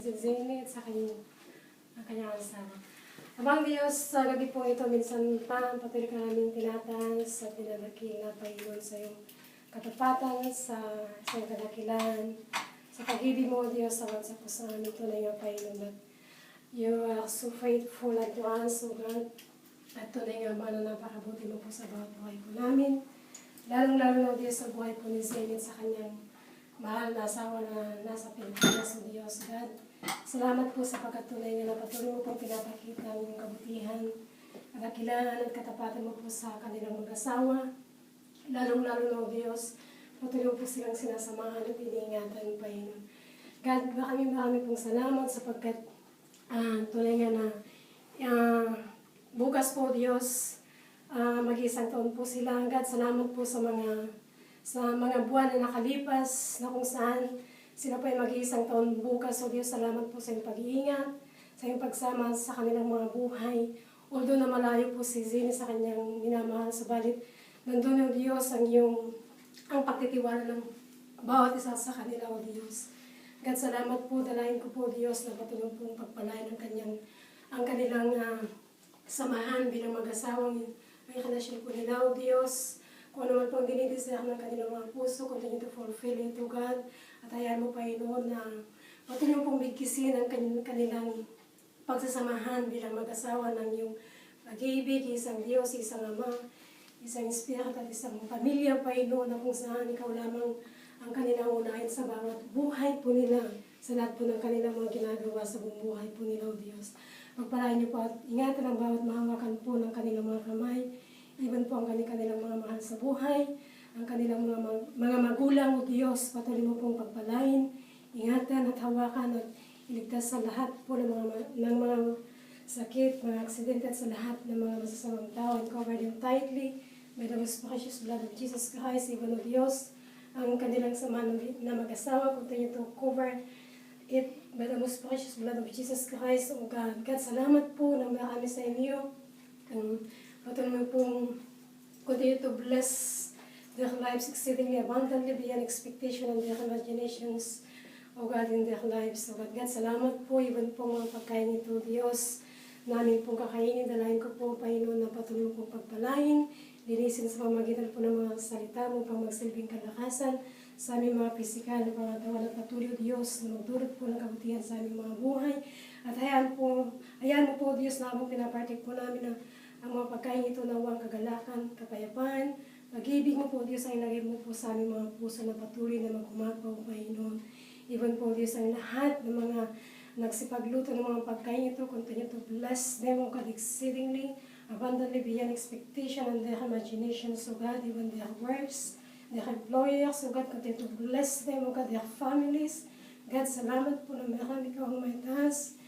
Si Zane at sa kanyang asawa. Abang Diyos, sa gabi po ito, minsan pa, patuloy ka namin tinatas at tinalaki na Panginoon sa iyong katapatan, sa iyong kadakilan, sa pag-ibig mo, Diyos, sa sa puso namin tunay nga Panginoon. At you are so faithful unto us, O God, at tunay nga mana napakabuti mo po sa bawat buhay po namin. Lalong-lalo na, Diyos, sa buhay po ni Zane sa kanyang mahal na asawa na nasa Pilipinas, O Diyos, God. Salamat po sa pagkatunay na napatuloy mo pong pinapakita ang iyong kabutihan, kadakilan at katapatan mo po sa kanilang mag-asawa. Lalong-lalo na, O Diyos, patuloy po silang sinasamahan at iniingatan, Panginoon. God, marami pong salamat sapagkat tunay nga na bukas po, Diyos, mag-isang taon po sila. God, salamat po sa mga buwan na nakalipas na kung saan sila po ay mag-iisang taon bukas. O Diyos, salamat po sa iyong pag-iingat, sa iyong pagsama sa kanilang mga buhay. Although na malayo po si Zane sa kanyang minamahal, subalit nandun, O Diyos, ang pagtitiwala ng bawat isa sa kanila, O Diyos. God, salamat po, dalayan ko po, Diyos, na patuloy pong pagpalain ang kanilang samahan bilang mag-asawang may kalasyon po nila, O Diyos. Kung ano man pong dinidesire ng kanilang mga puso, continue to fulfill it, O God. At hayaan mo, Panginoon, na patuloy pong bigkisin ang kanilang pagsasamahan bilang mag-asawa ng iyong pag-ibig, isang Diyos, isang Ama, isang Espiritu at isang pamilya, Panginoon, na kung saan ikaw lamang ang kanilang unahin sa bawat buhay po nila, sa lahat po ng kanilang mga ginagawa sa buong buhay po nila, O Diyos. Pagpalain niyo po at ingatan ang bawat mahawakan po ng kanilang mga kamay, even po ang kanilang mga mahal sa buhay, ang kanilang mga magulang, O Diyos, patuloy mo pong pagpalain, ingatan at hawakan at iligtas sa lahat po ng mga sakit, mga aksidente at sa lahat ng mga masasamang tao, and cover them tightly by the most precious blood of Jesus Christ, even, O Diyos, ang kanilang samahan na mag-asawa, continue to cover it by the most precious blood of Jesus Christ, O God. God, salamat po ng marami sa inyo. Patuloy mo pong continue to bless their lives exceedingly abundantly beyond expectation and their imaginations, O God, in their lives. O God, salamat po, even po mga pagkain nito, Diyos, namin pong kakainin, dalayan ko po, Panginoon, na patuloy pong pagpalain, linisin sa pamagitan po ng mga salita mo, pang magsilbing kalakasan sa aming mga pisikal na pangatawan at patuloy, Diyos, na magdulot po ng kabutihan sa aming mga buhay. At hayaan mo po, Diyos, na habang pinapartik po namin na ang mga pagkain ito nawang kagalakan, kapayapaan, pag-ibig mo po, Diyos, ay ilagay mo po sa aming mga puso na patuloy na magkumapaw, Panginoon. Even po, Diyos, ang lahat ng mga nagsipagluto ng mga pagkain ito, continue to bless them, O God, exceedingly, abundantly beyond expectation and their imaginations, O God, even their works, their employers, O God, continue to bless them, O God, their families. God, salamat po na meron ikaw ang may taas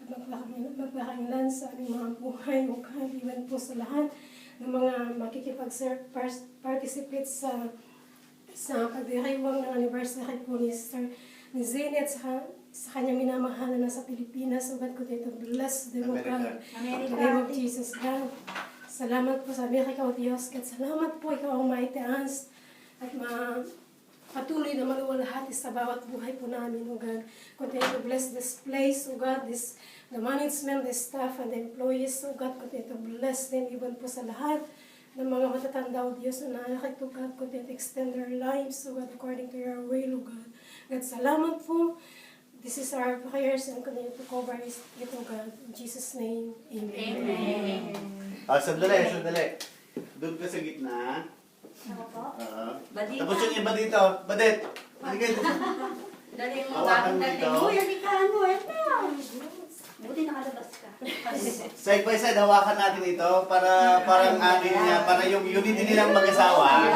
at magpakailan sa aming mga buhay, O God, even po sa lahat ng mga makikipag-participate sa pagdiriwang ng anniversary po ni Zane at sa kanyang minamahal na nasa Pilipinas. O God, continue to bless them, O God. In the name of Jesus, God. Salamat po sa Amerika, O Diyos. God, salamat po, ikaw ang maitaas at patuloy na maluwalhati sa bawat buhay po namin, O God. Continue to bless this place, O God, the management, the staff, and the employees, O God. Continue to bless them, even po sa lahat ng mga matatanda, O Diyos, na naakit, O God. Continue to extend their lives, O God, according to your will, O God. God, salamat po. This is our prayers and continue to cover it, O God. In Jesus' name, Amen. Amen. Sandali. Doon ka sa gitna. Ako po? Tapos yung iba dito. Badet. Halika dito. Dali mo, Hawakan mo dati. dito. Uy, halikahan mo. Buti nakalabas ka. Side by side, hawakan natin ito para parang atin niya, para yung unity nilang mag-asawa.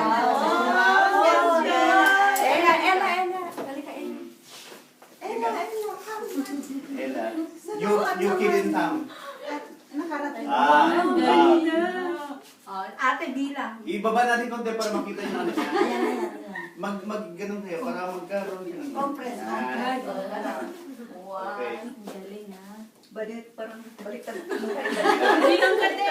Ella. Halika, Ella. Ella. You kidding Tam. Nakarating. Ate bilang. Ibaba natin konti para makita yung ano niya. Ayan. Ganun kayo para magkaroon ka ng... Compress. Okay. Galing ha. Badet, parang baliktad. Hindi lang kasi.